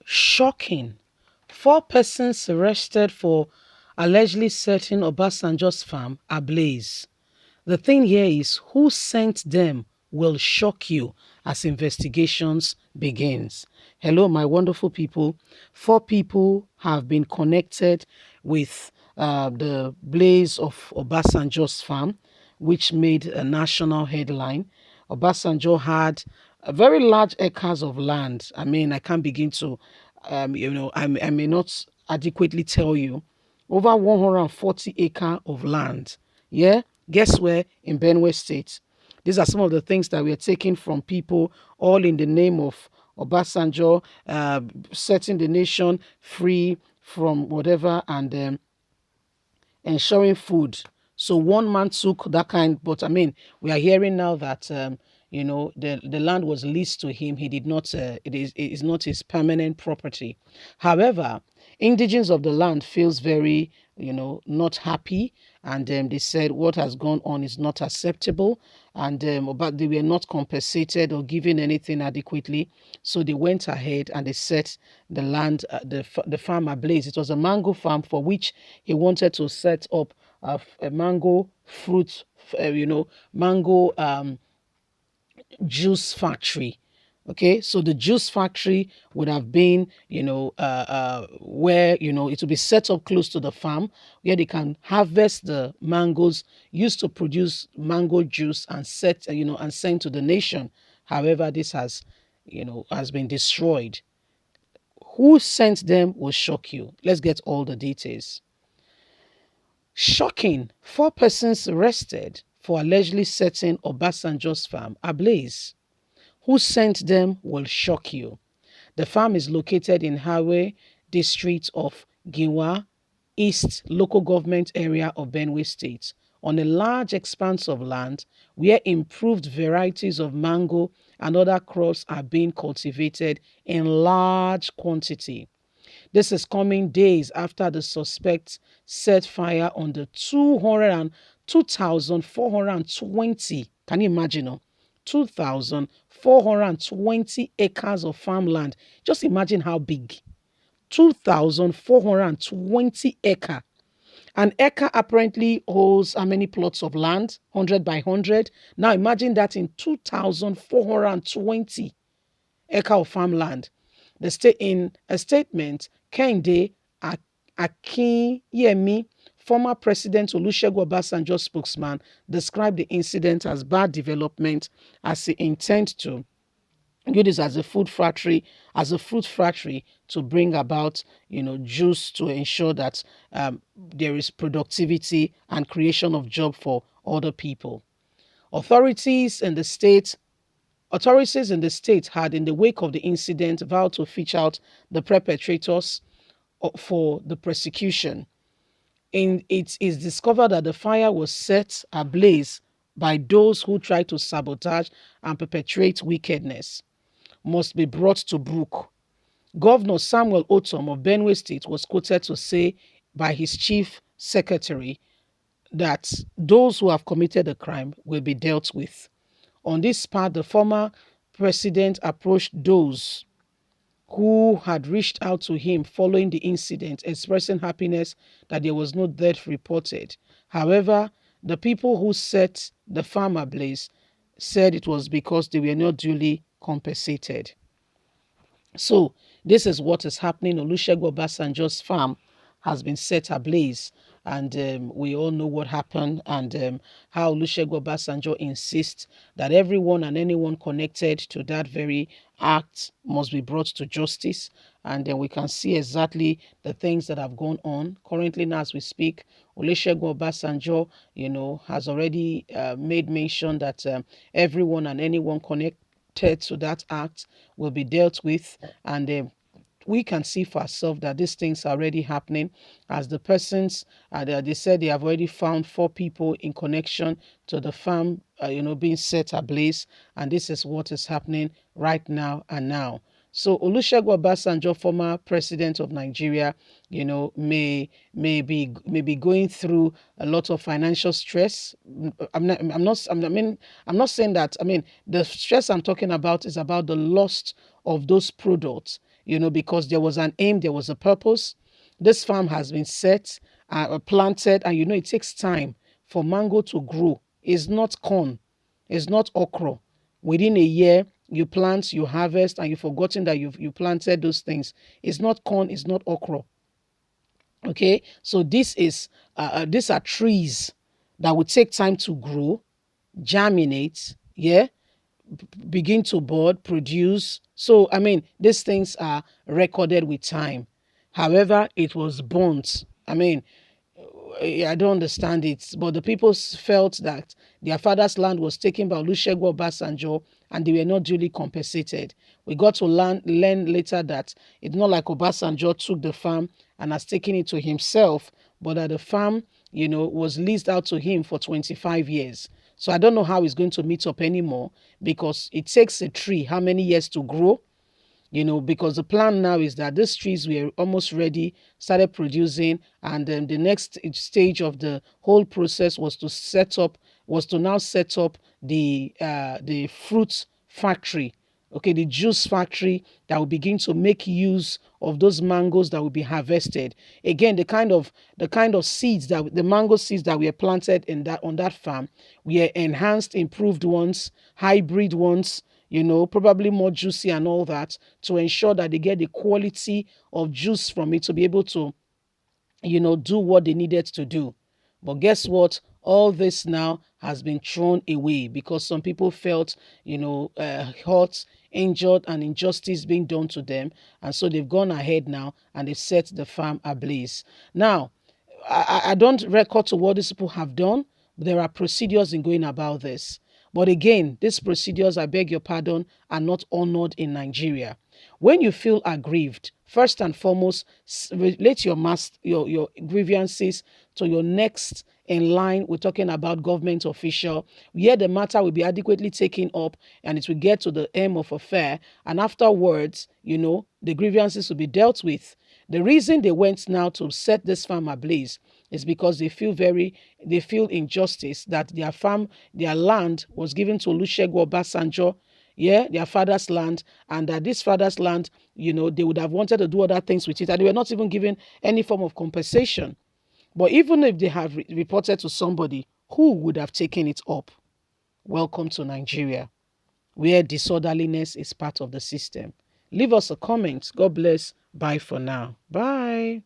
Shocking. Four persons arrested for allegedly setting Obasanjo's farm ablaze. The thing here is who sent them will shock you as investigations begins. Hello, my wonderful people. Four people have been connected with the blaze of Obasanjo's farm, which made a national headline. Obasanjo had a very large acres of land. I mean, I can't begin to, I may not adequately tell you. Over 140 acre of land. Yeah, guess where? In Benue State. These are some of the things that we are taking from people, all in the name of Obasanjo, setting the nation free from whatever, and ensuring food. So one man took that kind, but I mean, we are hearing now that the land was leased to him. He did not. It is not his permanent property. However, indigenes of the land feels very not happy, and they said what has gone on is not acceptable, and but they were not compensated or given anything adequately. So they went ahead and they set the land, the farm ablaze. It was a mango farm for which he wanted to set up a mango fruit, mango juice factory. Okay, so the juice factory would have been, where, it will be set up close to the farm where they can harvest the mangoes used to produce mango juice and and send to the nation. However, this has been destroyed. Who sent them will shock you. Let's get all the details. Shocking. Four persons arrested for allegedly setting Obasanjo's farm ablaze. Who sent them will shock you. The farm is located in Hawe district of Ginwa East local government area of Benue State on a large expanse of land where improved varieties of mango and other crops are being cultivated in large quantity. This is coming days after the suspects set fire on the 2,420. Can you imagine? 2,420 acres of farmland. Just imagine how big. 2,420 acre. An acre apparently holds how many plots of land? 100 by 100. Now imagine that in 2,420 acre of farmland. In a statement, Kehinde Akinyemi, former President Olusegun Obasanjo spokesman, described the incident as bad development as he intends to use this as a fruit factory to bring about, juice to ensure that there is productivity and creation of job for other people. Authorities in the state Authorities in the state had, in the wake of the incident, vowed to fish out the perpetrators for the prosecution. It is discovered that the fire was set ablaze by those who tried to sabotage and perpetrate wickedness must be brought to book. Governor Samuel Otom of Benue State was quoted to say by his chief secretary that those who have committed the crime will be dealt with. On this part, the former president approached those who had reached out to him following the incident, expressing happiness that there was no death reported. However, the people who set the farm ablaze said it was because they were not duly compensated. So this is what is happening. Olusegun Obasanjo's farm has been set ablaze, and we all know what happened, and how Olusegun Obasanjo insists that everyone and anyone connected to that very act must be brought to justice. And then we can see exactly the things that have gone on currently. Now, as we speak, Olusegun Obasanjo, has already made mention that everyone and anyone connected to that act will be dealt with, and we can see for ourselves that these things are already happening. As the persons, they said they have already found four people in connection to the farm, being set ablaze, and this is what is happening right now and now. So Olusegun Obasanjo, former president of Nigeria, may be going through a lot of financial stress. I'm not saying that. I mean, the stress I'm talking about is about the loss of those products. because there was an aim, there was a purpose. This farm has been set, planted, and it takes time for mango to grow. It's not corn, it's not okra. Within a year, you plant, you harvest, and you've forgotten that you planted those things. It's not corn, it's not okra. Okay, so these are trees that will take time to grow, germinate, yeah, begin to bud, produce. So, I mean, these things are recorded with time. However, it was burnt. I mean, I don't understand it, but the people felt that their father's land was taken by Olusegun Obasanjo and they were not duly compensated. We got to learn later that it's not like Obasanjo took the farm and has taken it to himself, but that the farm, was leased out to him for 25 years. So I don't know how he's going to meet up anymore because it takes a tree how many years to grow? Because the plan now is that these trees were almost ready, started producing, and then the next stage of the whole process was to now set up the fruit factory, okay, the juice factory that will begin to make use of those mangoes that will be harvested. Again, the kind of seeds, that the mango seeds that were planted on that farm were enhanced, improved ones, hybrid ones, probably more juicy and all that, to ensure that they get the quality of juice from it to be able to, do what they needed to do. But guess what? All this now has been thrown away because some people felt, hurt, injured, and injustice being done to them. And so they've gone ahead now and they've set the farm ablaze. Now, I don't record to what these people have done. But there are procedures in going about this. But again, these procedures, I beg your pardon, are not honored in Nigeria. When you feel aggrieved, first and foremost, relate your grievances to your next in line. We're talking about government official, where the matter will be adequately taken up and it will get to the aim of affair. And afterwards, the grievances will be dealt with. The reason they went now to set this farm ablaze is because they feel injustice that their land was given to Olusegun Obasanjo, yeah, their father's land, and that this father's land, they would have wanted to do other things with it, and they were not even given any form of compensation. But even if they have reported to somebody, who would have taken it up? Welcome to Nigeria, where disorderliness is part of the system. Leave us a comment. God bless. Bye for now. Bye.